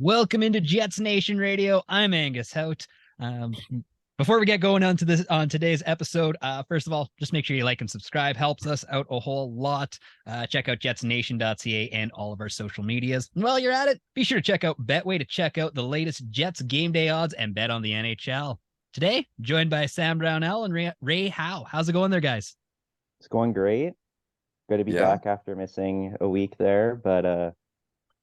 Welcome into Jets Nation Radio. I'm Angus Hout. Before we get going on today's episode, first of all, just make sure you like and subscribe. Helps us out a whole lot. Check out jetsnation.ca and all of our social medias. And while you're at it, be sure to check out Betway to check out the latest Jets game day odds and bet on the NHL. Today, joined by Sam Brownell and Ray Howe. How's it going there, guys? It's going great. Good to be back after missing a week there, but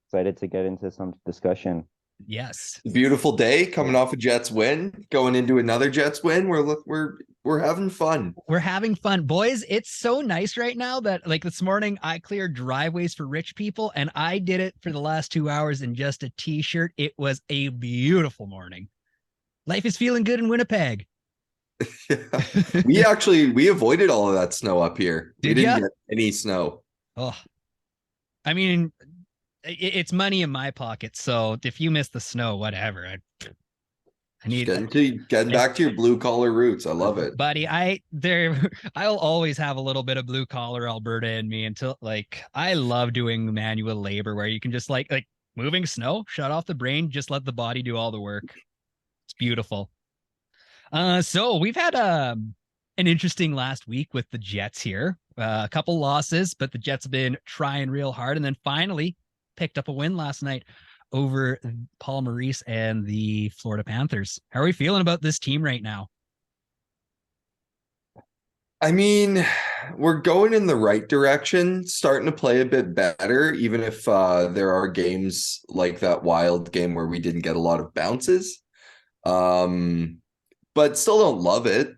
excited to get into some discussion. Yes. Beautiful day coming off a Jets win, going into another Jets win. We're having fun. We're having fun. Boys, it's so nice right now that like this morning I cleared driveways for rich people and I did it for the last 2 hours in just a t-shirt. It was a beautiful morning. Life is feeling good in Winnipeg. Yeah. We avoided all of that snow up here. We didn't get any snow. Oh, I mean, it's money in my pocket. So if you miss the snow, whatever. I need getting back to your blue collar roots. I love it, buddy. I'll always have a little bit of blue collar Alberta in me until I love doing manual labor where you can just like moving snow, shut off the brain, just let the body do all the work. It's beautiful. So we've had an interesting last week with the Jets here. A couple losses, but the Jets have been trying real hard, and then finally picked up a win last night over Paul Maurice and the Florida Panthers. How are we feeling about this team right now? I mean, we're going in the right direction, starting to play a bit better, even if there are games like that wild game where we didn't get a lot of bounces. But still don't love it.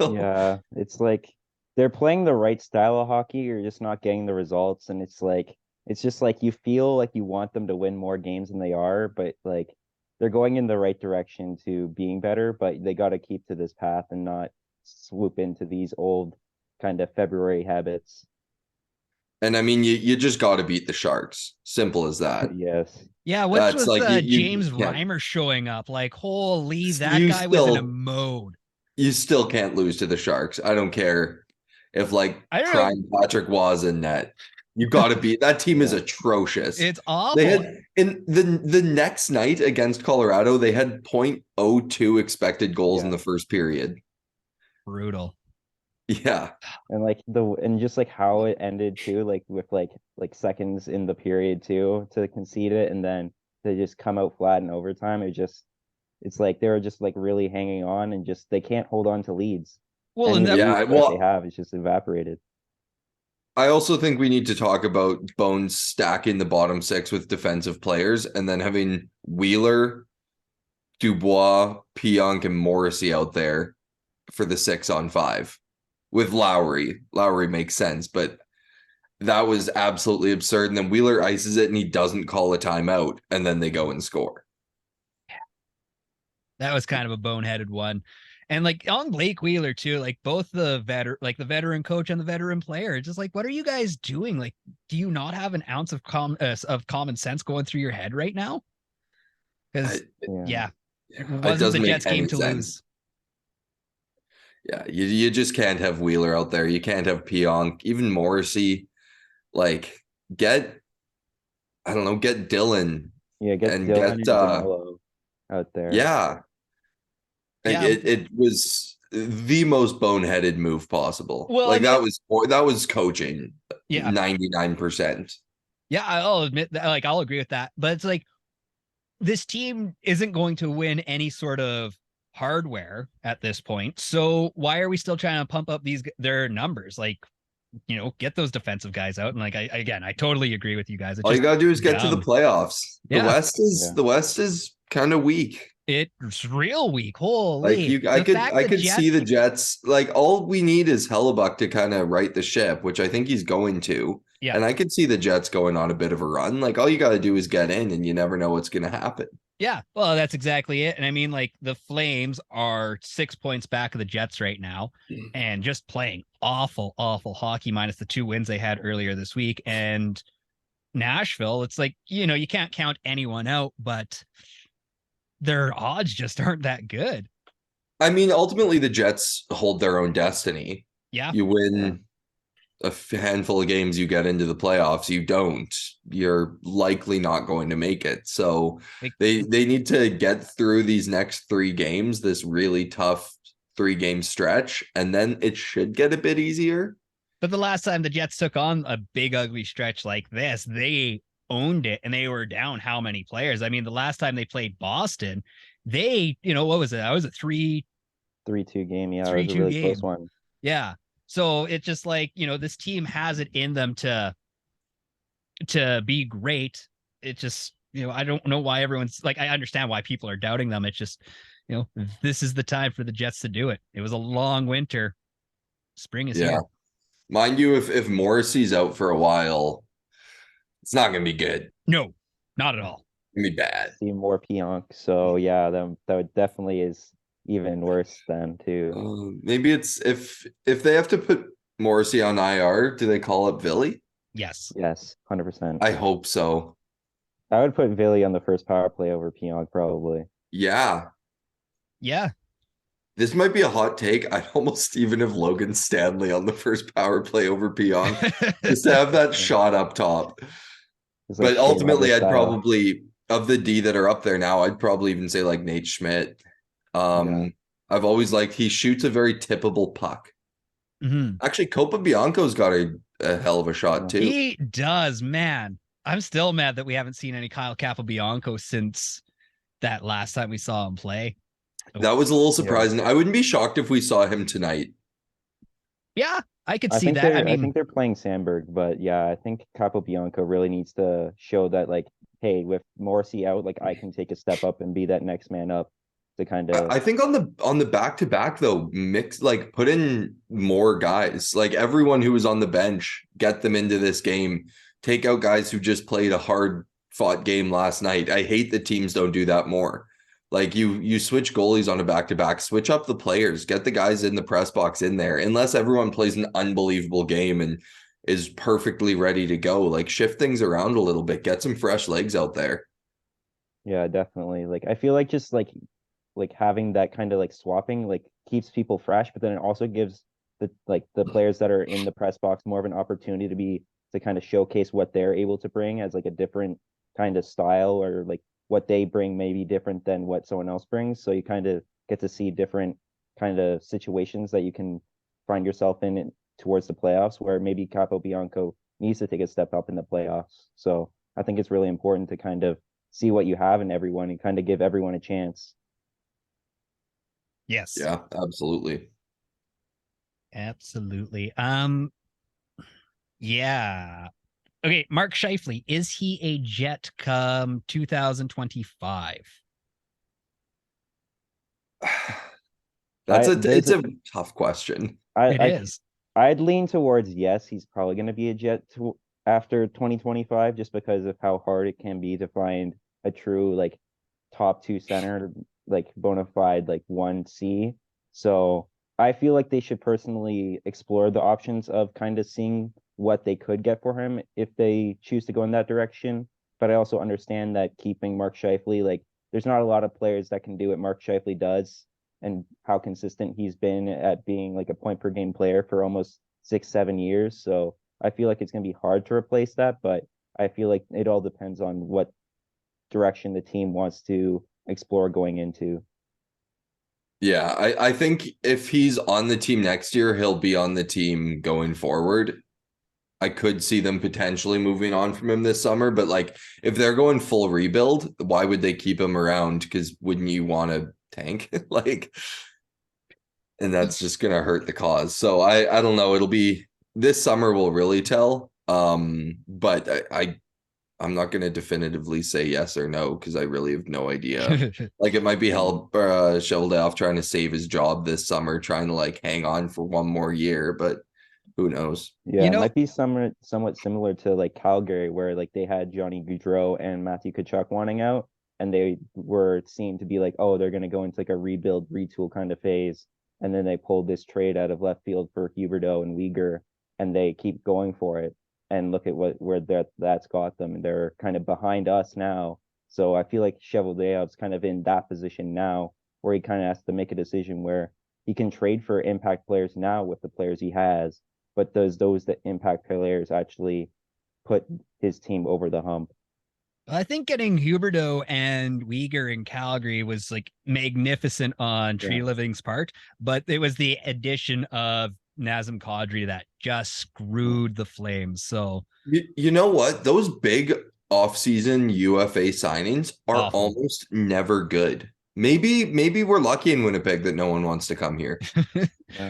Yeah, it's like they're playing the right style of hockey. You're just not getting the results. And it's just like you feel like you want them to win more games than they are, but like they're going in the right direction to being better, but they got to keep to this path and not swoop into these old kind of February habits. And I mean, you just got to beat the Sharks. Simple as that. Yes. Yeah, what's with James Reimer showing up? Like, holy, that guy was in a mode. You still can't lose to the Sharks. I don't care if prime Patrick was in net. You got to beat that team. Is atrocious. It's awful. They had in the next night against Colorado, they had 0.02 expected goals in the first period. Brutal. Yeah. And just like how it ended too, like with like seconds in the period too to concede it, and then they just come out flat in overtime. It's like they were just like really hanging on and just they can't hold on to leads. Well, and they have, it's just evaporated. I also think we need to talk about Bones stacking the bottom six with defensive players and then having Wheeler, Dubois, Pionk, and Morrissey out there for the 6-on-5 with Lowry. Lowry makes sense, but that was absolutely absurd. And then Wheeler ices it and he doesn't call a timeout, and then they go and score. Yeah. That was kind of a boneheaded one. And like on Blake Wheeler too, like both the veteran coach and the veteran player, just like, what are you guys doing? Like, do you not have an ounce of common sense going through your head right now? Because it wasn't the Jets game to lose. Yeah, you just can't have Wheeler out there. You can't have Pionk, even Morrissey. Like, get Dylan. Yeah, get out there. Yeah. It was the most boneheaded move possible. Well, that was coaching. Yeah, 99%. Yeah, I'll admit that. Like, I'll agree with that. But it's like this team isn't going to win any sort of hardware at this point. So why are we still trying to pump up their numbers? Like, get those defensive guys out. And like, I totally agree with you guys. All you gotta do is get to the playoffs. The West is kind of weak. It's real weak. Holy, I could see the Jets. Like, all we need is Hellebuyck to kind of right the ship, which I think he's going to. Yeah. And I could see the Jets going on a bit of a run. Like, all you got to do is get in, and you never know what's going to happen. Yeah, well, that's exactly it. And I mean, like, the Flames are 6 points back of the Jets right now, and just playing awful hockey, minus the 2 wins they had earlier this week. And Nashville, it's like, you can't count anyone out, but their odds just aren't that good. I mean, ultimately the Jets hold their own destiny. Yeah. You win a handful of games you get into the playoffs, you're likely not going to make it. So they need to get through these next 3 games, this really tough 3-game stretch, and then it should get a bit easier. But the last time the Jets took on a big ugly stretch like this, they owned it and they were down how many players? I mean, the last time they played Boston, they, what was it? I was a 3-2 game. Yeah, it was a really close one. Yeah. So it's just like, this team has it in them to be great. It just, I don't know why everyone's like, I understand why people are doubting them. It's just, this is the time for the Jets to do it. It was a long winter. Spring is here. Mind you, if Morrissey's out for a while, it's not going to be good. No, not at all. It's going to be bad. See more Pionk. So yeah, that definitely is even worse than too. Maybe it's if they have to put Morrissey on IR, do they call up Villy? Yes. 100%. I hope so. I would put Villy on the first power play over Pionk probably. Yeah. This might be a hot take. I'd almost even have Logan Stanley on the first power play over Pionk just to have that shot up top. But ultimately, I'd probably, of the D that are up there now, I'd probably even say like Nate Schmidt. I've always liked, he shoots a very tippable puck. Mm-hmm. Actually, Copa Bianco's got a hell of a shot too. He does, man. I'm still mad that we haven't seen any Kyle Capobianco since that last time we saw him play. That was a little surprising. I wouldn't be shocked if we saw him tonight. Yeah, I could see that. I think they're playing Sandberg, but yeah, I think Capobianco really needs to show that, like, hey, with Morrissey out, like I can take a step up and be that next man up to kind of. I think on the back-to-back though, put in more guys. Like everyone who was on the bench, get them into this game. Take out guys who just played a hard-fought game last night. I hate that teams don't do that more. Like you switch goalies on a back-to-back, switch up the players, get the guys in the press box in there. Unless everyone plays an unbelievable game and is perfectly ready to go, like shift things around a little bit, get some fresh legs out there. Yeah, definitely. Like I feel like just like having that kind of like swapping like keeps people fresh, but then it also gives the players that are in the press box more of an opportunity to kind of showcase what they're able to bring as like a different kind of style, or like what they bring may be different than what someone else brings. So you kind of get to see different kind of situations that you can find yourself in towards the playoffs, where maybe Capobianco needs to take a step up in the playoffs. So I think it's really important to kind of see what you have in everyone and kind of give everyone a chance. Yes. Yeah, absolutely. Absolutely. Yeah. Okay, Mark Scheifele, is he a Jet come 2025? It's a tough question. It is. I'd lean towards yes, he's probably going to be a Jet after 2025, just because of how hard it can be to find a true like top 2 center, like bona fide like 1C. So I feel like they should personally explore the options of kind of seeing what they could get for him if they choose to go in that direction. But I also understand that keeping Mark Scheifele, like there's not a lot of players that can do what Mark Scheifele does, and how consistent he's been at being like a point per game player for almost 6-7 years. So I feel like it's going to be hard to replace that, but I feel like it all depends on what direction the team wants to explore going into. Yeah, I think if he's on the team next year, he'll be on the team going forward. I could see them potentially moving on from him this summer, but like if they're going full rebuild, why would they keep him around? Because wouldn't you want to tank? Like, and that's just gonna hurt the cause. So I don't know. It'll be this summer will really tell. But I'm not gonna definitively say yes or no because I really have no idea. Like it might be shoveled off trying to save his job this summer, trying to like hang on for one more year, but who knows? Yeah, it might be somewhat similar to like Calgary, where like they had Johnny Gaudreau and Matthew Tkachuk wanting out, and they were seen to be like, oh, they're going to go into like a rebuild, retool kind of phase, and then they pulled this trade out of left field for Huberdeau and Weegar, and they keep going for it. And look at where that's got them. They're kind of behind us now. So I feel like Cheveldayoff's kind of in that position now, where he kind of has to make a decision where he can trade for impact players now with the players he has, but those that impact players actually put his team over the hump. I think getting Huberdeau and Uyghur in Calgary was like magnificent on Tree Living's part, but it was the addition of Nazem Kadri that just screwed the Flames. So you know what? Those big offseason UFA signings are awful. almost never good. Maybe we're lucky in Winnipeg that no one wants to come here.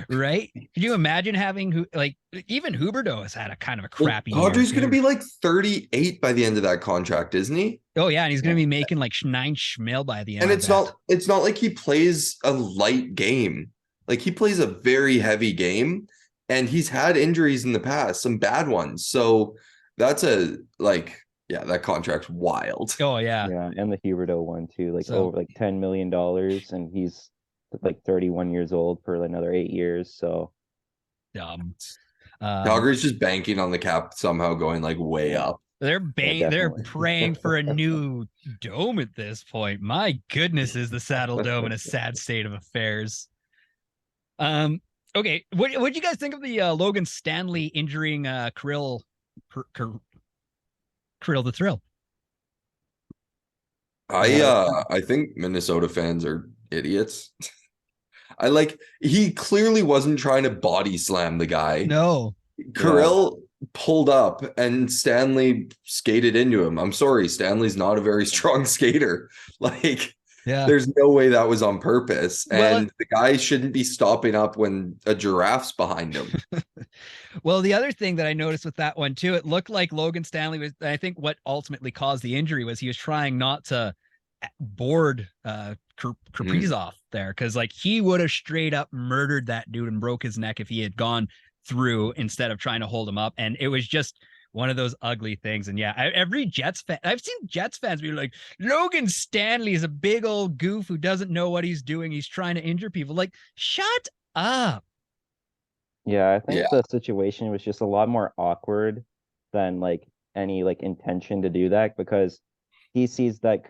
Right? Can you imagine having like even Huberdeau has had a kind of a crappy Kadri's year going to be like 38 by the end of that contract, isn't he? Oh yeah, and he's going to be making like 9 schmil by the end. And it's not like he plays a light game. Like he plays a very heavy game, and he's had injuries in the past, some bad ones. So that's that contract's wild. Oh yeah. Yeah, and the Huberdeau one too, like over like $10 million, and he's like 31 years old for another 8 years. So dumb. Calgary's just banking on the cap somehow going like way up. They're praying for a new dome at this point. My goodness, is the Saddle Dome in a sad state of affairs. Okay, what do you guys think of the Logan Stanley injuring Kirill the Thrill? I think Minnesota fans are idiots. He clearly wasn't trying to body slam the guy. No. Kirill pulled up and Stanley skated into him. I'm sorry, Stanley's not a very strong skater. There's no way that was on purpose. And the guy shouldn't be stopping up when a giraffe's behind him. Well, the other thing that I noticed with that one too, it looked like Logan Stanley was, I think what ultimately caused the injury was he was trying not to board Kaprizov there, because like he would have straight up murdered that dude and broke his neck if he had gone through instead of trying to hold him up. And it was just one of those ugly things. And every Jets fan, I've seen Jets fans be like, Logan Stanley is a big old goof who doesn't know what he's doing. He's trying to injure people. Like, shut up. Yeah, I think the situation was just a lot more awkward than like any like intention to do that, because he sees that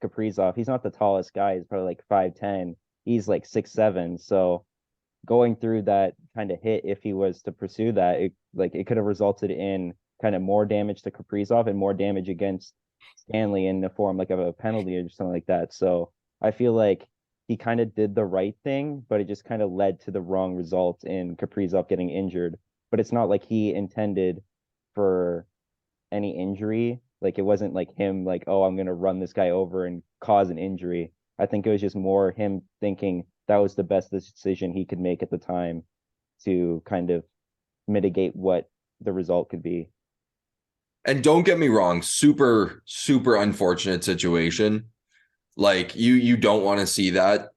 Kaprizov, he's not the tallest guy. He's probably like 5'10". He's like 6'7". So going through that kind of hit, if he was to pursue that, it could have resulted in kind of more damage to Kaprizov and more damage against Stanley in the form like of a penalty or something like that. So I feel like he kind of did the right thing, but it just kind of led to the wrong result in Kaprizov getting injured. But it's not like he intended for any injury. Like it wasn't like him like, oh, I'm going to run this guy over and cause an injury. I think it was just more him thinking that was the best decision he could make at the time to kind of mitigate what the result could be. And don't get me wrong, super, super unfortunate situation. Like you don't want to see that.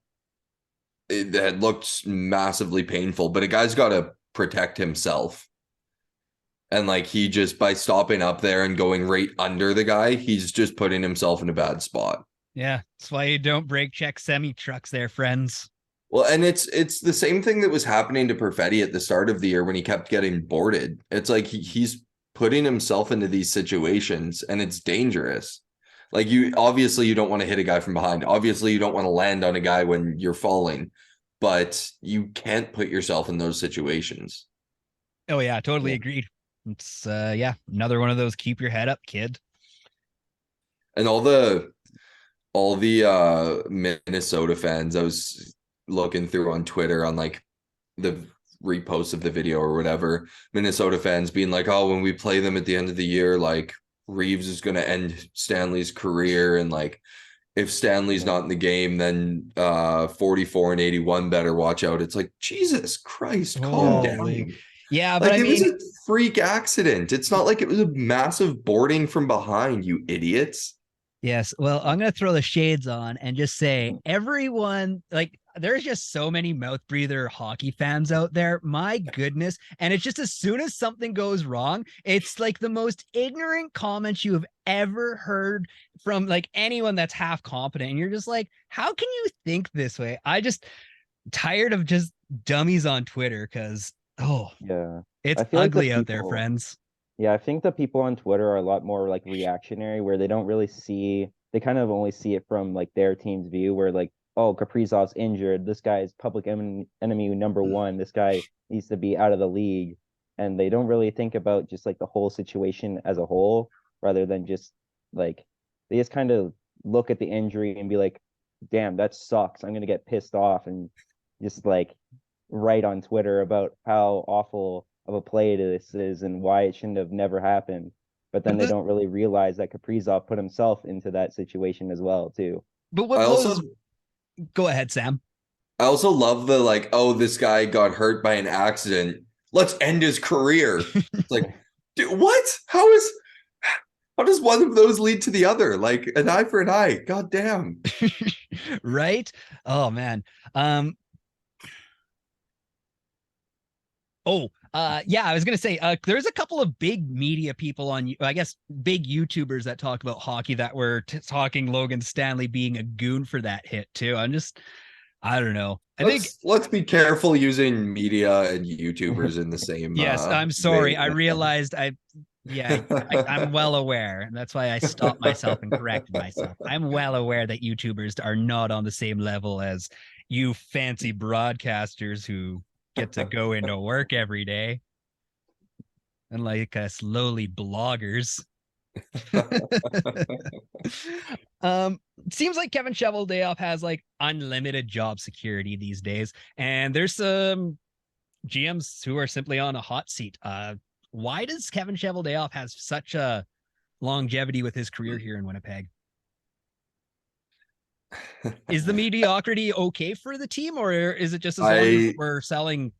That looked massively painful, but a guy's got to protect himself. And like he just, by stopping up there and going right under the guy, he's just putting himself in a bad spot. Yeah, that's why you don't brake check semi trucks there, friends. Well, and it's the same thing that was happening to Perfetti at the start of the year when he kept getting boarded. It's like he's putting himself into these situations, and it's dangerous. Like you don't want to hit a guy from behind. Obviously, you don't want to land on a guy when you're falling, but you can't put yourself in those situations. Oh yeah, totally agreed. It's another one of those keep your head up, kid. And all the Minnesota fans, I was looking through on Twitter on like the reposts of the video or whatever, Minnesota fans being like, oh, when we play them at the end of the year, like Reeves is going to end Stanley's career, and like if Stanley's not in the game, then 44 and 81 better watch out. It's like, Jesus Christ, calm down. Yeah, but like it was a freak accident. It's not like it was a massive boarding from behind, you idiots. Yes. Well, I'm going to throw the shades on and just say everyone, like, there's just so many mouth breather hockey fans out there. My goodness. And it's just as soon as something goes wrong, it's like the most ignorant comments you have ever heard from like anyone that's half competent. And you're just like, how can you think this way? I just tired of just dummies on Twitter because, it's ugly out there, friends. Yeah, I think the people on Twitter are a lot more like reactionary, where they don't really they kind of only see it from like their team's view, where like, oh, Kaprizov's injured. This guy is public enemy number one. This guy needs to be out of the league. and they don't really think about just like the whole situation as a whole, rather than just like they just kind of look at the injury and be like, damn, that sucks. I'm gonna get pissed off and just like write on Twitter about how awful of a play this is and why it shouldn't have never happened. But then But they don't really realize that Kaprizov put himself into that situation as well, too. what I blows? also Go ahead, Sam. I also love the like, oh, this guy got hurt by an accident. Let's end his career. It's like, dude, what? How does one of those lead to the other? Like an eye for an eye. God damn. Right? Oh man. Yeah, I was gonna say there's a couple of big media people on, I guess, big YouTubers that talk about hockey that were talking Logan Stanley being a goon for that hit too. I don't know. Let's be careful using media and YouTubers in the same Yes, I'm sorry. I realized I'm well aware. And that's why I stopped myself and corrected myself. I'm well aware that YouTubers are not on the same level as you fancy broadcasters who get to go into work every day. Unlike us lowly bloggers. Seems like Kevin Cheveldayoff has like unlimited job security these days, and there's some GMs who are simply on a hot seat. Why does Kevin Cheveldayoff have such a longevity with his career here in Winnipeg? Is the mediocrity okay for the team, or is it just as long as we're selling?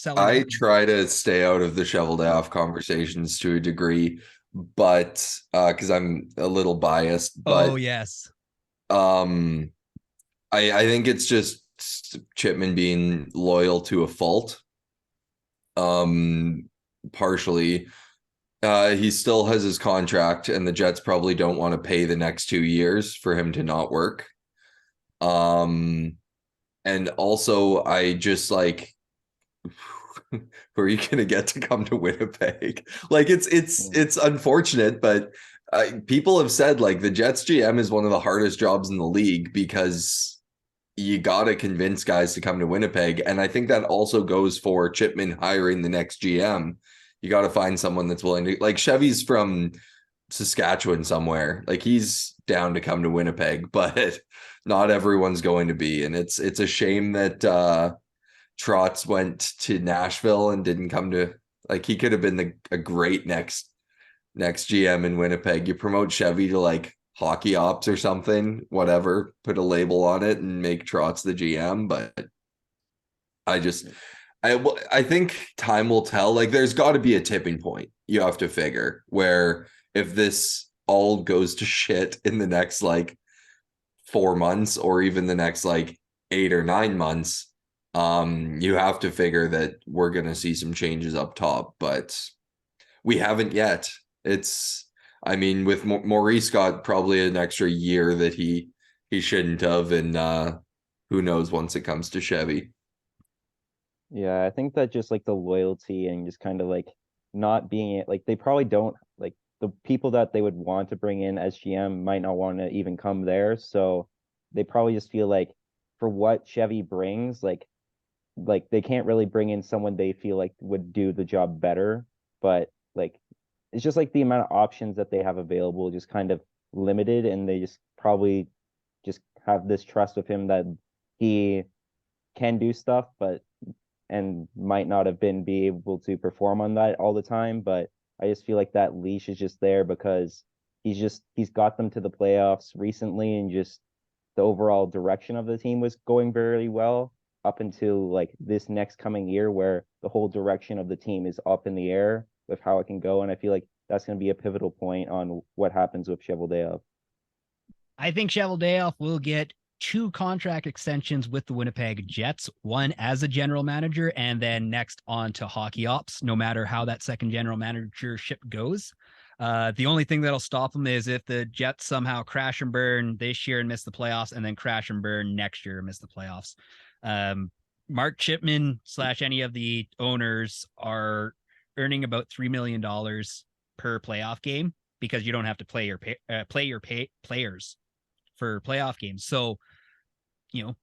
I try to stay out of the Cheveldayoff conversations to a degree, but because I'm a little biased. But oh yes, I think it's just Chipman being loyal to a fault. Partially, he still has his contract, and the Jets probably don't want to pay the next 2 years for him to not work. And also, I just like, who are you going to get to come to Winnipeg? Like it's unfortunate, but people have said like the Jets GM is one of the hardest jobs in the league because you got to convince guys to come to Winnipeg. And I think that also goes for Chipman hiring the next GM. You got to find someone that's willing to, like, Chevy's from Saskatchewan somewhere. Like he's down to come to Winnipeg, but not everyone's going to be. And it's a shame that Trotz went to Nashville and didn't come to, like, he could have been a great next GM in Winnipeg. You promote Chevy to like hockey ops or something, whatever, put a label on it and make Trotz the GM. But I think time will tell. Like there's got to be a tipping point you have to figure where if this all goes to shit in the next like 4 months or even the next like 8 or 9 months, you have to figure that we're going to see some changes up top, but we haven't yet. I mean, with Maurice got probably an extra year that he shouldn't have, and who knows once it comes to Chevy. Yeah, I think that just like the loyalty and just kind of like not being it, like they probably don't like the people that they would want to bring in as GM might not want to even come there. So they probably just feel like for what Chevy brings, like they can't really bring in someone they feel like would do the job better. But like it's just like the amount of options that they have available just kind of limited, and they just probably just have this trust with him that he can do stuff, but and might not have been be able to perform on that all the time. But I just feel like that leash is just there because he's got them to the playoffs recently, and just the overall direction of the team was going very well up until like this next coming year where the whole direction of the team is up in the air with how it can go. And I feel like that's going to be a pivotal point on what happens with Cheveldayoff. I think Cheveldayoff will get 2 contract extensions with the Winnipeg Jets, one as a general manager and then next on to hockey ops, no matter how that second general managership goes. The only thing that'll stop him is if the Jets somehow crash and burn this year and miss the playoffs, and then crash and burn next year and miss the playoffs. Mark Chipman / any of the owners are earning about $3 million per playoff game because you don't have to play your players for playoff games. So,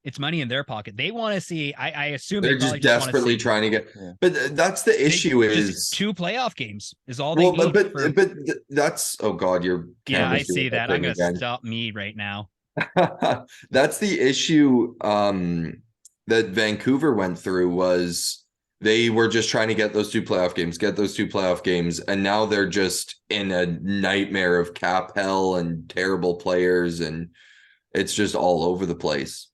it's money in their pocket. They want to see, I assume they They're probably just just want to desperately see trying to get, but that's the issue just is 2 playoff games is all they well, need. but that's, oh God, your Yeah, I camera's doing see that that. I'm thing gonna again. stop me right now. That's the issue that Vancouver went through was they were just trying to get those 2 playoff games, and now they're just in a nightmare of cap hell and terrible players, and it's just all over the place.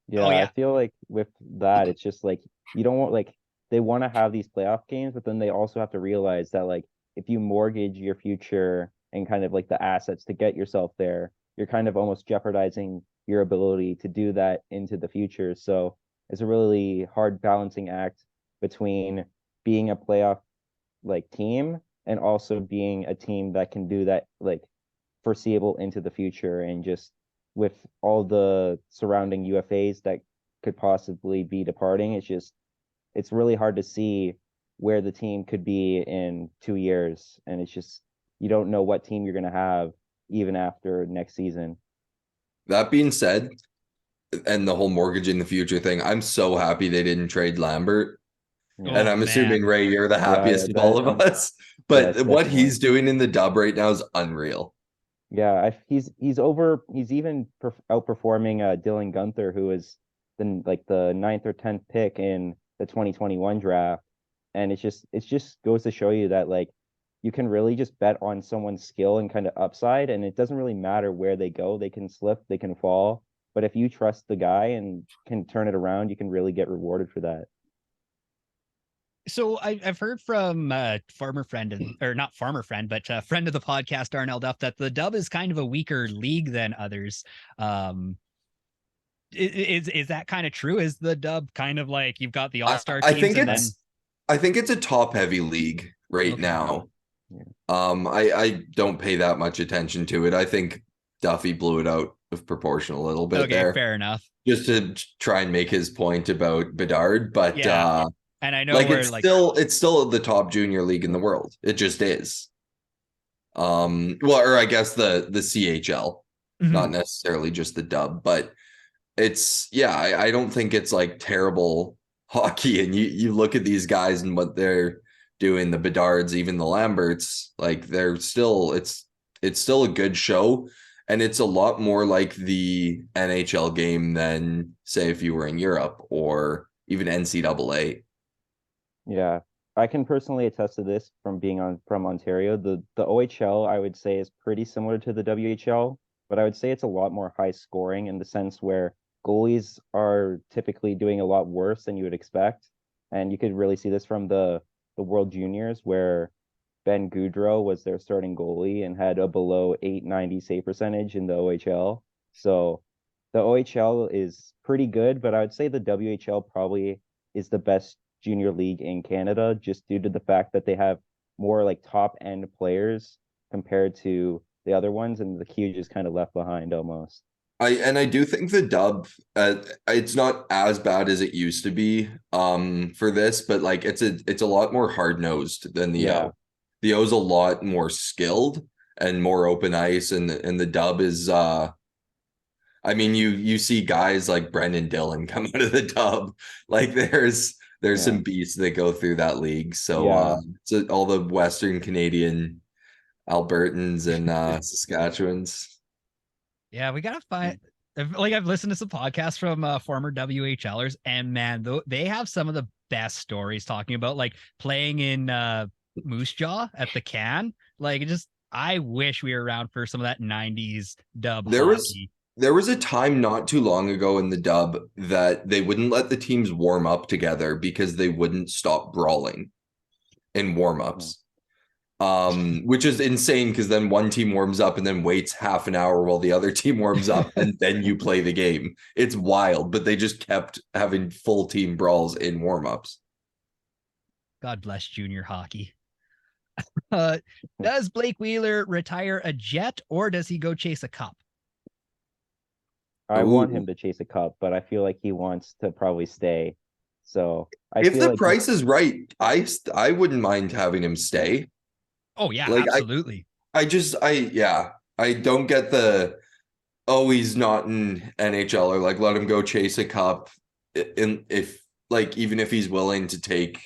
Yeah, I feel like with that, it's just like you don't want like they want to have these playoff games, but then they also have to realize that like if you mortgage your future and kind of like the assets to get yourself there, you're kind of almost jeopardizing your ability to do that into the future. So it's a really hard balancing act between being a playoff like team and also being a team that can do that like foreseeable into the future, and just with all the surrounding UFAs that could possibly be departing, it's really hard to see where the team could be in 2 years, and it's just you don't know what team you're going to have even after next season. That being said, and the whole mortgage in the future thing, I'm so happy they didn't trade Lambert. Yeah. And Oh I'm assuming, man. Ray, you're the happiest of all of us. But Yes, what definitely. he's doing in the dub right now is unreal. Yeah, he's even outperforming Dylan Gunther, who is the ninth or 10th pick in the 2021 draft. And it's just goes to show you that like you can really just bet on someone's skill and kind of upside, and it doesn't really matter where they go. They can slip, they can fall, but if you trust the guy and can turn it around, you can really get rewarded for that. So I've heard from farmer friend, or not farmer friend, but friend of the podcast, Darnell Duff, that the dub is kind of a weaker league than others. Um, is that kind of true? Is the dub kind of like you've got the all-star I teams think and I think it's a top heavy league right Okay. now. Yeah. I don't pay that much attention to it. I think Duffy blew it out of proportion a little bit okay, there, fair enough. just to try and make his point about Bedard. But Yeah. And I know like we're it's still the top junior league in the world. It just is. Well, or I guess the CHL, not necessarily just the dub, but it's I don't think it's like terrible hockey. And you look at these guys and what they're doing, the Bedards, even the Lamberts, like they're still it's still a good show. And it's a lot more like the NHL game than say if you were in Europe or even NCAA. Yeah, I can personally attest to this from being from Ontario. The OHL I would say is pretty similar to the WHL, but I would say it's a lot more high scoring in the sense where goalies are typically doing a lot worse than you would expect. And you could really see this from the World Juniors, where Ben Goudreau was their starting goalie and had a below 890 save percentage in the OHL. So the OHL is pretty good, but I would say the WHL probably is the best junior league in Canada, just due to the fact that they have more like top end players compared to the other ones, and the Q just kind of left behind almost. I do think the dub, it's not as bad as it used to be for this, but like it's a lot more hard nosed than the Yeah. O. The O's a lot more skilled and more open ice, and the dub is I mean you see guys like Brendan Dillon come out of the dub. Like there's Yeah. some beasts that go through that league. So Yeah. so all the Western Canadian Albertans and Saskatchewans. Yeah, we gotta find. Like I've listened to some podcasts from former WHLers, and man, they have some of the best stories talking about like playing in Moose Jaw at the Can. Like, I wish we were around for some of that '90s dub hockey. There was a time not too long ago in the dub that they wouldn't let the teams warm up together because they wouldn't stop brawling in warm-ups. Which is insane because then one team warms up and then waits half an hour while the other team warms up and then you play the game. It's wild, but they just kept having full team brawls in warm-ups. God bless junior hockey. Does Blake Wheeler retire a Jet, or does he go chase a cup? I want him to chase a cup, but I feel like he wants to probably stay. So if the price is right, I wouldn't mind having him stay. Oh yeah, like absolutely. I don't get the oh, he's not in NHL, or like let him go chase a cup. And if like, even if he's willing to take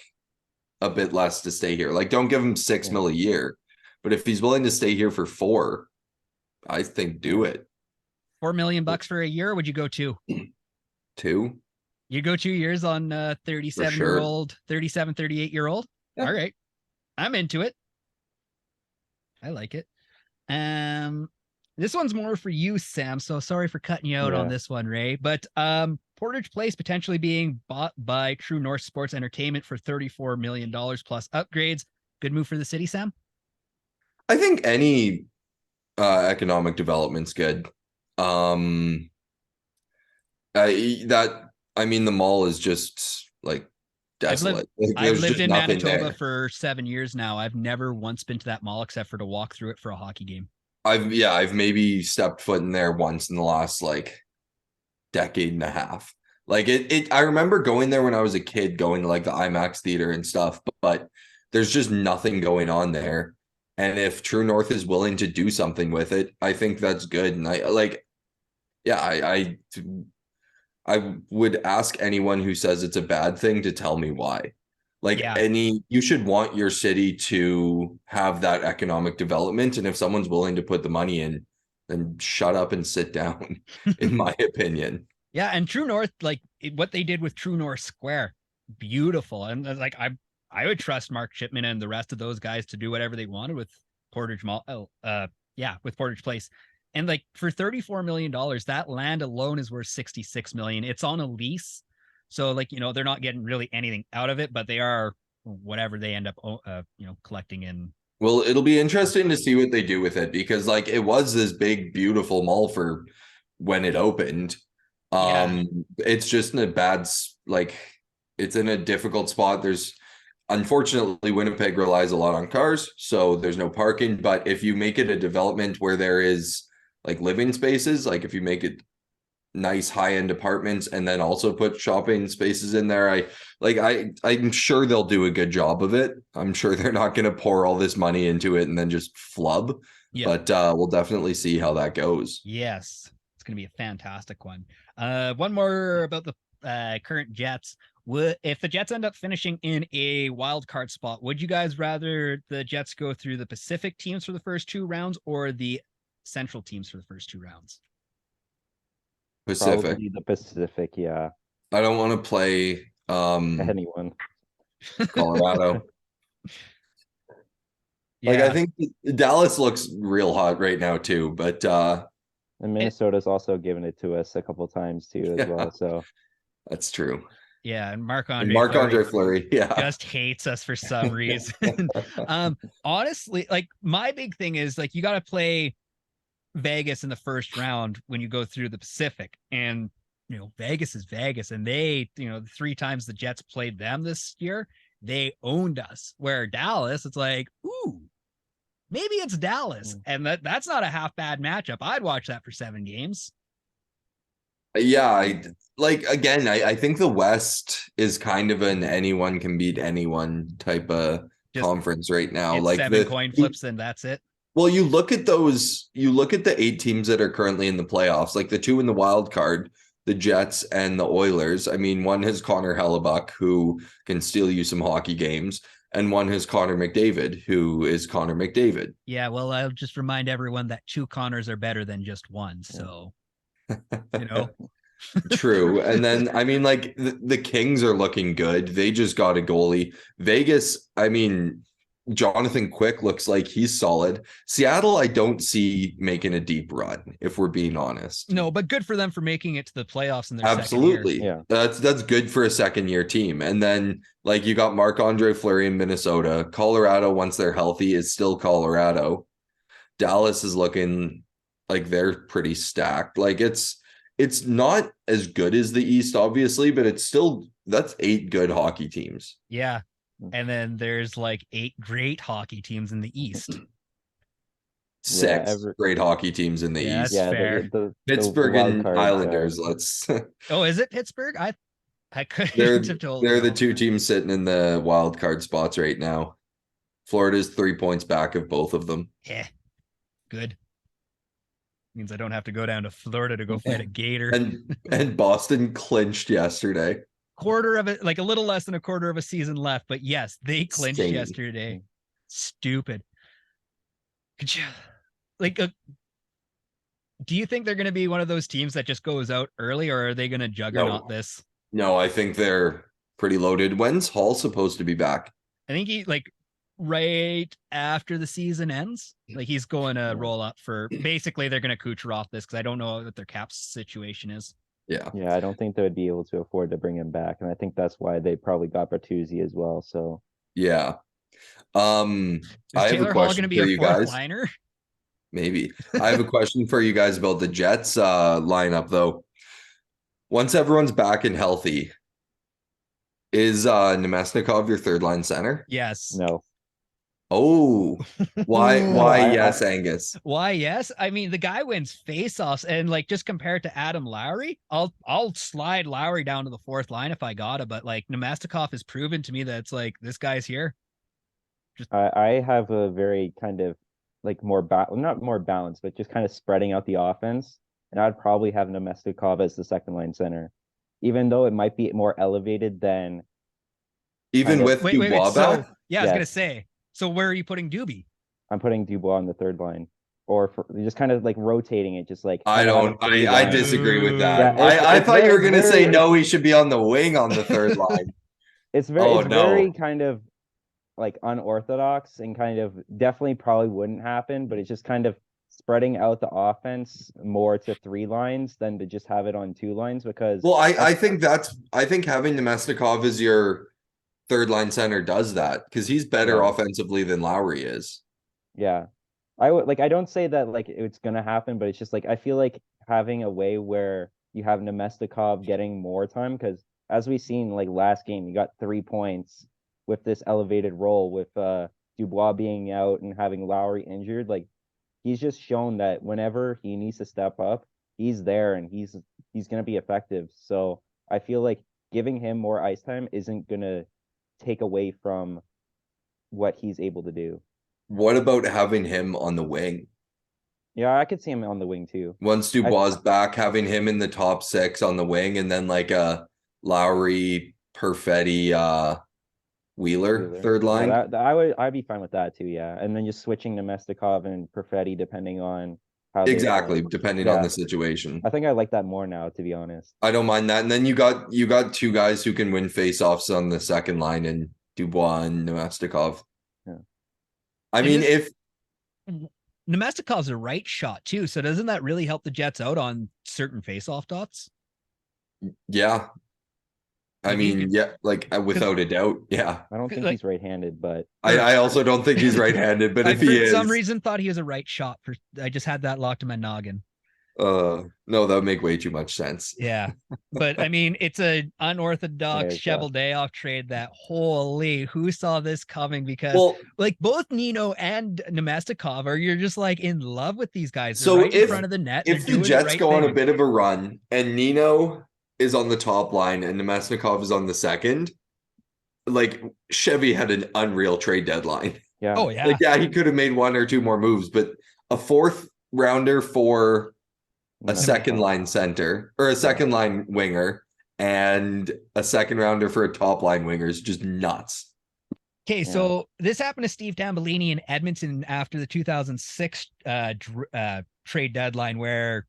a bit less to stay here, like don't give him 6 mil a year, but if he's willing to stay here for 4, I think do it. $4 million for a year. Or would you go 2? 2? You go 2 years on 37-year-old, 38-year-old. Yeah. All right. I'm into it. I like it. This one's more for you, Sam. So sorry for cutting you out on this one, Ray. But Portage Place potentially being bought by True North Sports Entertainment for $34 million plus upgrades. Good move for the city, Sam? I think any economic development's good. The mall is just like desolate. I've lived in Manitoba for 7 years now. I've never once been to that mall except for to walk through it for a hockey game. I've maybe stepped foot in there once in the last like decade and a half. Like I remember going there when I was a kid, going to like the IMAX theater and stuff, but there's just nothing going on there. And if True North is willing to do something with it, I think that's good. And I would ask anyone who says it's a bad thing to tell me why. You should want your city to have that economic development. And if someone's willing to put the money in, then shut up and sit down, in my opinion. Yeah. And True North, like what they did with True North Square, beautiful. And like, I would trust Mark Shipman and the rest of those guys to do whatever they wanted with Portage Mall. With Portage Place. And like for $34 million, that land alone is worth $66 million. It's on a lease. So like, they're not getting really anything out of it, but they are whatever they end up, collecting in. Well, it'll be interesting to see what they do with it, because like it was this big, beautiful mall for when it opened. It's just in it's in a difficult spot. Unfortunately, Winnipeg relies a lot on cars, so there's no parking. But if you make it a development where there is like living spaces, like if you make it nice high-end apartments and then also put shopping spaces in there, I'm sure they'll do a good job of it. I'm sure they're not going to pour all this money into it and then just flub. But we'll definitely see how that goes. Yes, it's going to be a fantastic one. One more about the current Jets. If the Jets end up finishing in a wild card spot, would you guys rather the Jets go through the Pacific teams for the first 2 rounds or the Central teams for the first 2 rounds? Pacific. Probably the Pacific, yeah. I don't want to play anyone. Colorado. I think Dallas looks real hot right now too, but and Minnesota's also given it to us a couple times too as well. So that's true. Yeah, and Marc-Andre Fleury, just hates us for some reason. Honestly, like my big thing is like you got to play Vegas in the first round when you go through the Pacific, and Vegas is Vegas, and they, the 3 times the Jets played them this year, they owned us. Where Dallas, it's like, ooh, maybe it's Dallas, and that's not a half bad matchup. I'd watch that for 7 games. Yeah, I think the West is kind of an anyone can beat anyone type of conference right now. Like 7 coin flips, and that's it. Well, you look at the 8 teams that are currently in the playoffs, like the 2 in the wild card, the Jets and the Oilers. I mean, one has Connor Hellebuyck, who can steal you some hockey games, and one has Connor McDavid, who is Connor McDavid. Yeah, well, I'll just remind everyone that 2 Connors are better than just one. So, True. And then, I mean, like the Kings are looking good. They just got a goalie. Vegas, I mean, Jonathan Quick looks like he's solid. Seattle, I don't see making a deep run, if we're being honest. No, but good for them for making it to the playoffs in their Absolutely. second year. Yeah. That's good for a second-year team. And then, like, you got Marc-Andre Fleury in Minnesota. Colorado, once they're healthy, is still Colorado. Dallas is looking like they're pretty stacked. Like, it's not as good as the East, obviously, but that's 8 good hockey teams. Yeah. And then there's like 8 great hockey teams in the East. 6 great hockey teams in the East. That's fair. The Pittsburgh and Islanders. Let's. Oh, is it Pittsburgh? I couldn't have told. They're the 2 teams sitting in the wild card spots right now. Florida's 3 points back of both of them. Yeah, good. Means I don't have to go down to Florida to go fight a gator. And Boston clinched yesterday. Quarter of it, like a little less than a quarter of a season left, but yes, they clinched Insane. yesterday. Stupid. Could you like do you think they're going to be one of those teams that just goes out early, or are they going to juggernaut this? No, I think they're pretty loaded. When's Hall supposed to be back? I think he like right after the season ends. Like he's going to roll up for basically they're going to Kucherov this because I don't know what their cap situation is. Yeah. Yeah, I don't think they would be able to afford to bring him back, and I think that's why they probably got Bertuzzi as well. So yeah. Is I have Taylor a Hall question going to be for a you fourth guys. liner? Maybe. I have a question for you guys about the Jets lineup though. Once everyone's back and healthy, is Nemesnikov your third line center? Yes. no. Oh, why? No, Why? Yes, Angus. Why? Yes. I mean, the guy wins faceoffs, and like just compared to Adam Lowry, I'll slide Lowry down to the fourth line if I gotta. But like Nemestikov has proven to me that it's like this guy's here. I have a very kind of like not more balanced, but just kind of spreading out the offense. And I'd probably have Nemestikov as the second line center, even though it might be more elevated than Even with Dubois back? So yeah, I was gonna say. So where are you putting Doobie? I'm putting Dubois on the third line, or just kind of like rotating it, just like I don't. I disagree with that. Yeah, I thought you were gonna say no. He should be on the wing on the third line. It's very kind of like unorthodox and kind of definitely probably wouldn't happen, but it's just kind of spreading out the offense more to three lines than to just have it on two lines because I think having Nemesnikov as your third line center does that because he's better offensively than Lowry is. Yeah. I don't say that like it's gonna happen, but it's just like I feel like having a way where you have Nemestikov getting more time because as we seen like last game, he got 3 points with this elevated role with Dubois being out and having Lowry injured. Like he's just shown that whenever he needs to step up, he's there and he's gonna be effective. So I feel like giving him more ice time isn't gonna take away from what he's able to do. What about having him on the wing? Yeah, I could see him on the wing too. Once Dubois is back, having him in the top six on the wing, and then like a Lowry, Perfetti, Wheeler third line. Yeah, I'd be fine with that too. Yeah, and then just switching to Mestikov and Perfetti depending on how depending on the situation. I think I like that more now, to be honest. I don't mind that. And then you got two guys who can win faceoffs on the second line, and Dubois and Nemestikov. Yeah. I mean, if Nemestikov's a right shot too, so doesn't that really help the Jets out on certain faceoff dots? Yeah. I mean, like without a doubt, yeah. I don't think he's right-handed, but I also don't think he's right-handed. But if he is, for some reason, thought he was a right shot. I just had that locked in my noggin. No, that would make way too much sense. Yeah, but I mean, it's an unorthodox Cheveldayoff trade. That holy, who saw this coming? Because like both Nino and Nemestikov are you're just like in love with these guys. They're right in front of the net. If the Jets go on a bit of a run and Nino is on the top line and Nemesnikov is on the second, like Chevy had an unreal trade deadline. Yeah. Oh yeah. Like, yeah, he could have made one or two more moves, but a fourth rounder for a second line center or a second line winger and a second rounder for a top line winger is just nuts. Okay, so this happened to Steve Tambellini in Edmonton after the 2006 trade deadline where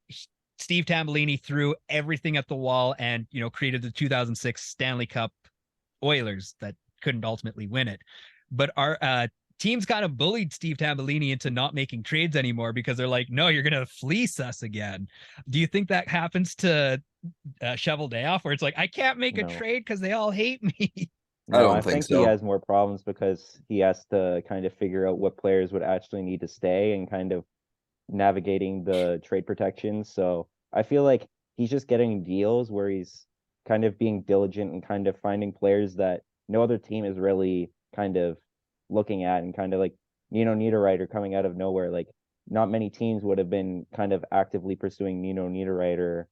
Steve Tambellini threw everything at the wall and, created the 2006 Stanley Cup Oilers that couldn't ultimately win it. But our teams kind of bullied Steve Tambellini into not making trades anymore because they're like, no, you're going to fleece us again. Do you think that happens to Cheveldayoff where it's like, I can't make a trade because they all hate me? No, I think so. He has more problems because he has to kind of figure out what players would actually need to stay and kind of navigating the trade protections. So I feel like he's just getting deals where he's kind of being diligent and kind of finding players that no other team is really kind of looking at, and kind of like Nino Niederreiter coming out of nowhere. Like not many teams would have been kind of actively pursuing Nino Niederreiter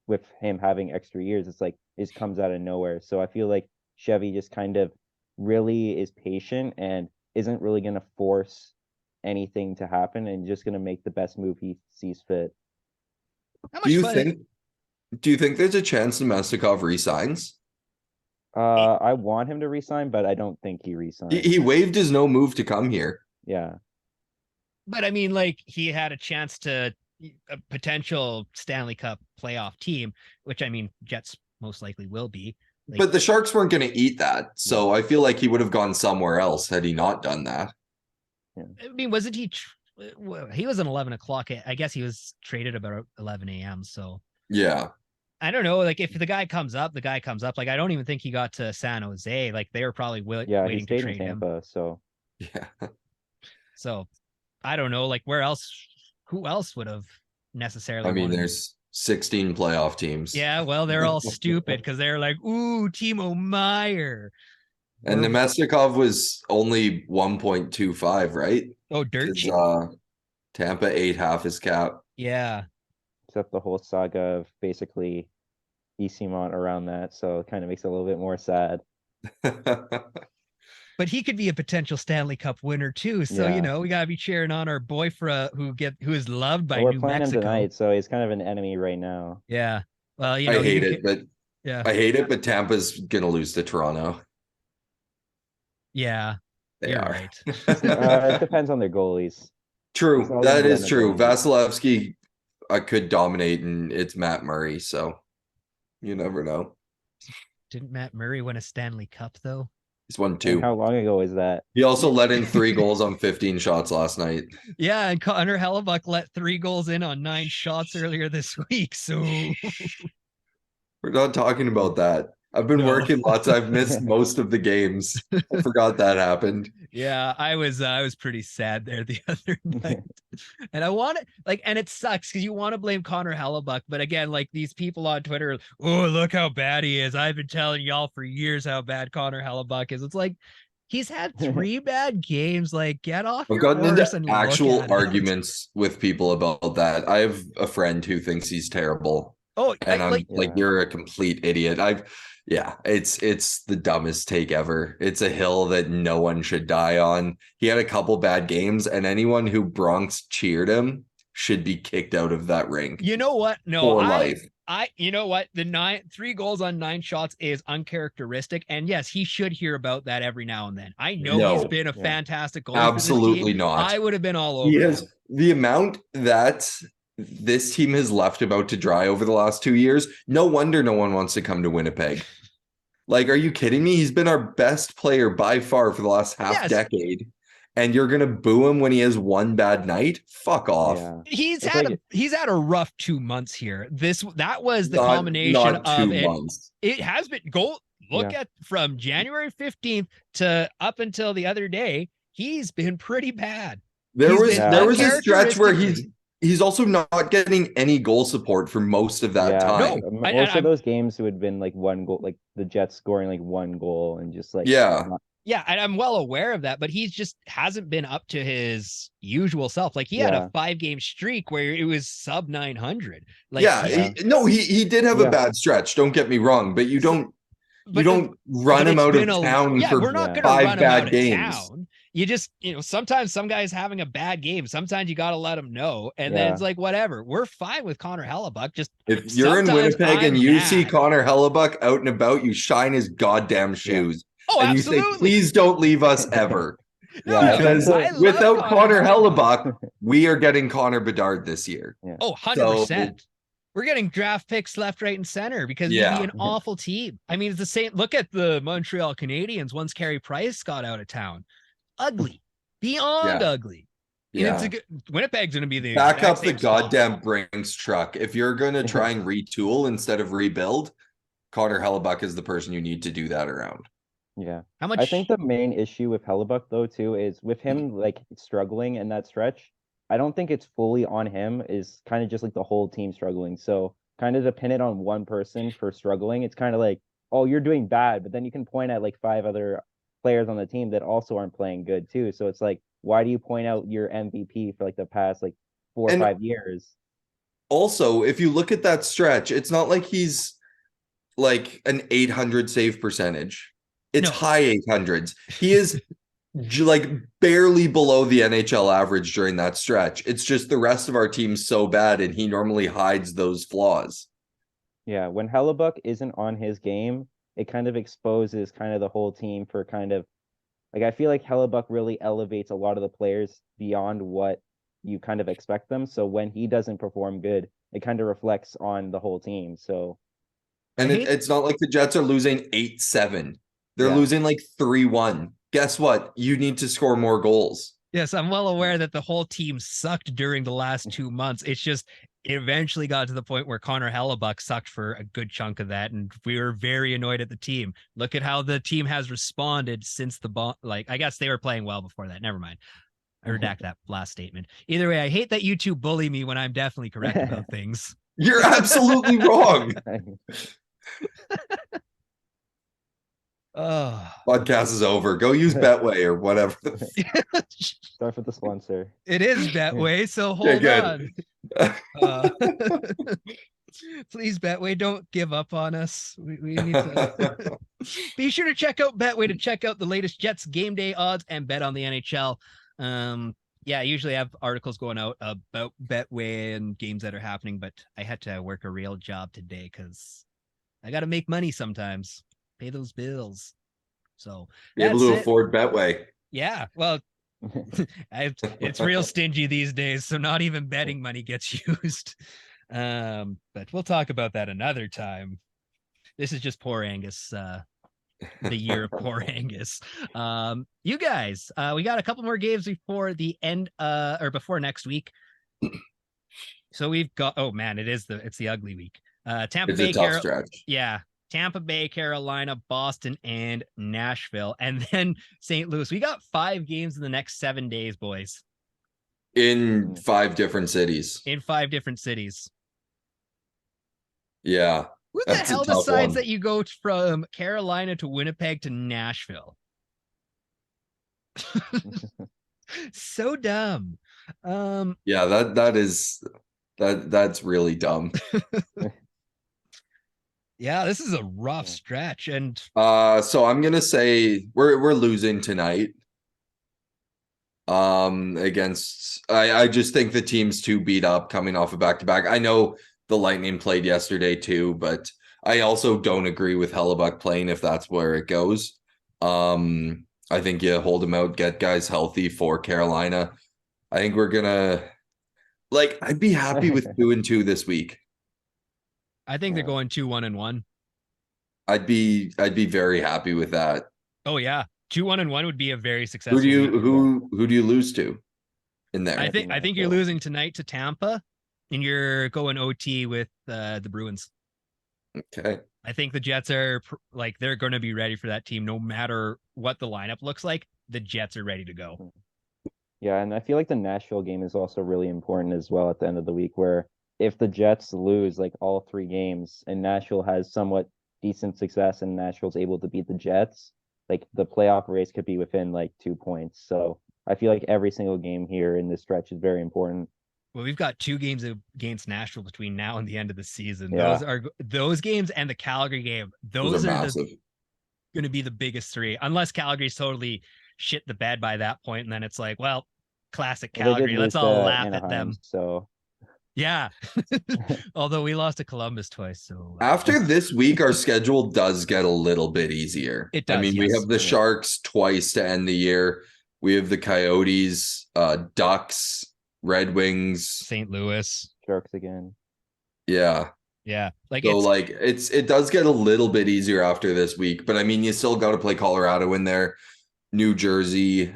with him having extra years. It's like it just comes out of nowhere. So I feel like Chevy just kind of really is patient and isn't really going to force anything to happen and just going to make the best move he sees fit. How Do much you fun? think there's a chance Nemestikov resigns? I want him to resign, but I don't think he resigns. He waived his no move to come here. Yeah. But I mean, like he had a chance to a potential Stanley Cup playoff team, which I mean, Jets most likely will be. Like, But the Sharks weren't going to eat that. So I feel like he would have gone somewhere else had he not done that. I mean, wasn't he? He was an 11 o'clock. I guess he was traded about 11 a.m. So Yeah. I don't know. Like if the guy comes up, the guy comes up. Like I don't even think he got to San Jose. Like they were probably Yeah, he waiting to stayed in trade him. Tampa, so Yeah. So I don't know. Like where else? Who else would have necessarily? I mean, wanted there's 16 playoff teams. Yeah, well, they're all stupid because they're like, ooh, Timo Meyer. And Nemestikov was only 1.25, right? Oh, dirt 'Cause, cheap. Tampa ate half his cap. Yeah. except the whole saga of basically Easymont around that, so it kind of makes it a little bit more sad. But he could be a potential Stanley Cup winner too. So, Yeah. you know, we gotta be cheering on our boyfriend who is loved by Well, we're New playing Mexico. him tonight, so he's kind of an enemy right now. Yeah. Well, you know, I hate it, but yeah. I hate it, but Tampa's gonna lose to Toronto. Yeah. They You're are. right. It depends on their goalies. True. all That gonna is run the true. goalies. Vasilevsky could dominate, and it's Matt Murray, so you never know. Didn't Matt Murray win a Stanley Cup though? He's won And 2. how long ago is that? He also let in 3 goals on 15 shots last night. Yeah, and Connor Hellebuyck let 3 goals in on 9 shots earlier this week. So We're not talking about that. I've been working lots. I've missed most of the games. I forgot that happened. Yeah, I was pretty sad there the other night. And I want to like, and it sucks because you want to blame Connor Hellebuyck, but again, like these people on Twitter, oh, look how bad he is. I've been telling y'all for years how bad Connor Hellebuyck is. It's like he's had 3 bad games. Like, get off I've your gotten horse into and actual look at arguments with people about that. I have a friend who thinks he's terrible. Oh, And I'm like, Yeah. you're a complete idiot. It's the dumbest take ever. It's a hill that no one should die on. He had a couple bad games, and anyone who Bronx cheered him should be kicked out of that rink. You know what? No, for life. You know what? The 3 goals on 9 shots is uncharacteristic. And yes, he should hear about that every now and then. I know he's been a fantastic goalie. Absolutely not. I would have been all over. He has the amount that this team has left about to dry over the last 2 years. No wonder no one wants to come to Winnipeg. Like, are you kidding me? He's been our best player by far for the last half decade. And you're gonna boo him when he has one bad night? Fuck off. Yeah. He's had a rough 2 months here. That was the combination of it. Months. It has been look at from January 15th to up until the other day, he's been pretty bad. There was a stretch where he's also not getting any goal support for most of that time. No, most of those games would have been like 1 goal, like the Jets scoring like 1 goal and just like Yeah, and I'm well aware of that, but he's just hasn't been up to his usual self. Like he had a 5-game streak where it was sub 900. Like he did have a bad stretch. Don't get me wrong, but you don't run him out of town for we're not gonna 5 run him bad out of games. town. You just, sometimes some guy's having a bad game. Sometimes you got to let him know. And then it's like, whatever. We're fine with Connor Hellebuyck. Just if you're in Winnipeg and you see Connor Hellebuyck out and about, you shine his goddamn shoes. Oh, and absolutely. You say, please don't leave us ever. Because without Connor Hellebuyck, we are getting Connor Bedard this year. Oh, 100%. We're getting draft picks left, right, and center because we'd be an awful team. I mean, it's the same. Look at the Montreal Canadiens once Carey Price got out of town. Ugly. Beyond ugly. Yeah. Winnipeg's going to be the back up the goddamn Brinks truck. If you're going to try and retool instead of rebuild, Connor Hellebuyck is the person you need to do that around. Yeah. I think the main issue with Hellebuyck though too is with him like struggling in that stretch. I don't think it's fully on him. Is kind of just like the whole team struggling. So kind of to pin it on one person for struggling, it's kind of like, oh, you're doing bad, but then you can point at like 5 other players on the team that also aren't playing good too. So it's like, why do you point out your MVP for like the past like 4 or 5 years? Also, if you look at that stretch, it's not like he's like an 800 save percentage. It's high 800s. He is like barely below the NHL average during that stretch. It's just the rest of our team's so bad, and he normally hides those flaws. Yeah, when Hellebuyck isn't on his game, it kind of exposes kind of the whole team for kind of like I feel like Hellebuyck really elevates a lot of the players beyond what you kind of expect them. So when he doesn't perform good, it kind of reflects on the whole team. So And it's not like the Jets are losing 8-7. They're Yeah. losing like 3-1. Guess what? You need to score more goals. Yes, I'm well aware that the whole team sucked during the last 2 months. It's just it eventually got to the point where Connor Hellebuyck sucked for a good chunk of that, and we were very annoyed at the team. Look at how the team has responded since the like. I guess they were playing well before that. Never mind. I redact that last statement. Either way, I hate that you two bully me when I'm definitely correct about things. You're absolutely wrong. Oh, Podcast is over. Go use Betway or whatever. Start with the sponsor. it is Betway, so hold good. on. Please, Betway, don't give up on us. We need to be sure to check out Betway to check out the latest Jets game day odds and bet on the NHL. Yeah, I usually have articles going out about Betway and games that are happening, but I had to work a real job today because I got to make money sometimes, pay those bills. So be able to afford Betway. Yeah, well, it's real stingy these days, so not even betting money gets used. But we'll talk about that another time. This is just poor Angus, the year of poor Angus. You guys, we got a couple more games before the end, or before next week. So we've got, oh man, it's the ugly week. Tampa It's Bay, a tough stretch. Yeah, Tampa Bay, Carolina, Boston, and Nashville, and then St. Louis. We got 5 games in the next 7 days, boys. In 5 different cities. In 5 different cities. Yeah. Who the hell decides that you go from Carolina to Winnipeg to Nashville? So dumb. Yeah, that's really dumb. Yeah, this is a rough stretch, and so I'm gonna say we're losing tonight. Against I just think the team's too beat up coming off a back-to-back. I know the Lightning played yesterday too, but I also don't agree with Hellebuyck playing if that's where it goes. I think you hold him out, get guys healthy for Carolina. I think we're gonna I'd be happy with 2-2 this week. I think they're going 2-1-1. I'd be very happy with that. Oh yeah. 2-1-1 would be a very successful. Who do you lose to in there? I think you're losing tonight to Tampa, and you're going OT with the Bruins. Okay. I think the Jets are they're going to be ready for that team no matter what the lineup looks like. The Jets are ready to go. Yeah, and I feel like the Nashville game is also really important as well at the end of the week, where if the Jets lose like all 3 games and Nashville has somewhat decent success and Nashville's able to beat the Jets, like the playoff race could be within like 2 points. So I feel like every single game here in this stretch is very important. Well, we've got 2 games against Nashville between now and the end of the season. Yeah. Those games and the Calgary game. Those are going to be the biggest 3, unless Calgary's totally shit the bed by that point, and then it's like, well, classic Calgary. Let's all laugh Anaheim, at them. So yeah. Although we lost to Columbus twice. So after this week, our schedule does get a little bit easier. It does. I mean, we have the Sharks twice to end the year. We have the Coyotes, Ducks, Red Wings, St. Louis, Sharks again. Yeah. Yeah. It does get a little bit easier after this week, but I mean, you still got to play Colorado in there, New Jersey,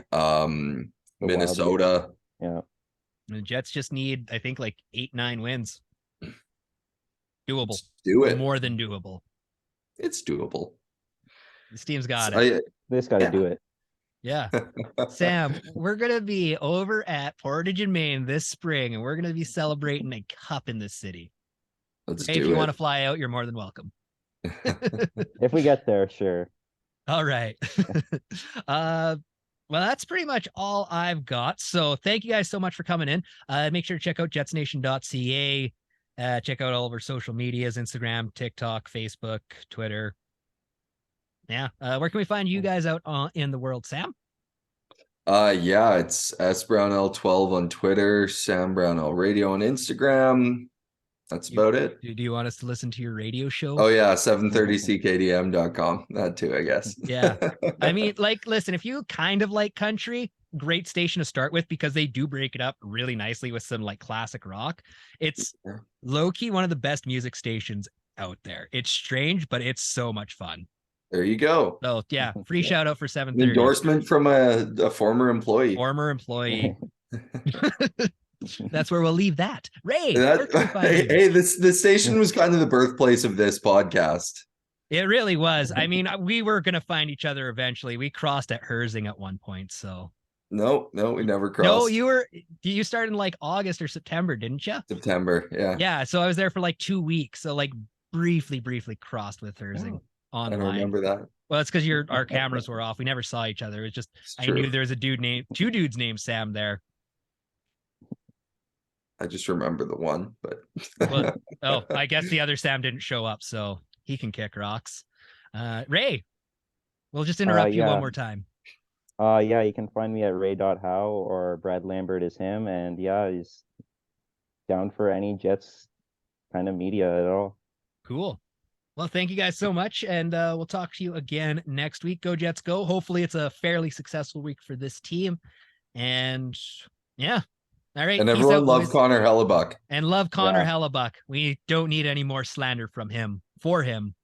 Minnesota. Yeah. The Jets just need, I think, 8-9 wins. Doable. Let's do it. More than doable. It's doable. This team's got it. They just got to do it. Yeah. Sam, we're going to be over at Portage in Maine this spring, and we're going to be celebrating a cup in this city. Let's do it. If you want to fly out, you're more than welcome. If we get there, sure. All right. Well, that's pretty much all I've got. So thank you guys so much for coming in. Make sure to check out jetsnation.ca. Check out all of our social medias, Instagram, TikTok, Facebook, Twitter. Yeah. Where can we find you guys out in the world, Sam? Yeah, it's SBrownL12 on Twitter, Sam Brownell Radio on Instagram. That's about it. Do you want us to listen to your radio show? Oh yeah, 730ckdm.com. That too, I guess. Yeah. I mean, like, listen, if you kind of like country, great station to start with because they do break it up really nicely with some like classic rock. It's low-key one of the best music stations out there. It's strange, but it's so much fun. There you go. So yeah, free shout out for An 730. endorsement from a former employee. Former employee. That's where we'll leave that. Ray, hey, this station was kind of the birthplace of this podcast. It really was. I mean, we were gonna find each other eventually. We crossed at Herzing at one point, so no, we never crossed. No, you started in like August or September, didn't you? September, yeah. Yeah, so I was there for like 2 weeks. So like briefly crossed with Herzing online. I don't remember that. Well, it's because our cameras were off. We never saw each other. It's just I knew there was two dudes named Sam there. I just remember the one, but I guess the other Sam didn't show up, so he can kick rocks. Ray, we'll just interrupt you one more time. Yeah, you can find me at ray.how or Brad Lambert is him. And yeah, he's down for any Jets kind of media at all. Cool. Well, thank you guys so much. And we'll talk to you again next week. Go Jets, go. Hopefully it's a fairly successful week for this team. And yeah. All right. And everyone love Connor Hellebuyck. And love Connor Hellebuyck. We don't need any more slander from him for him.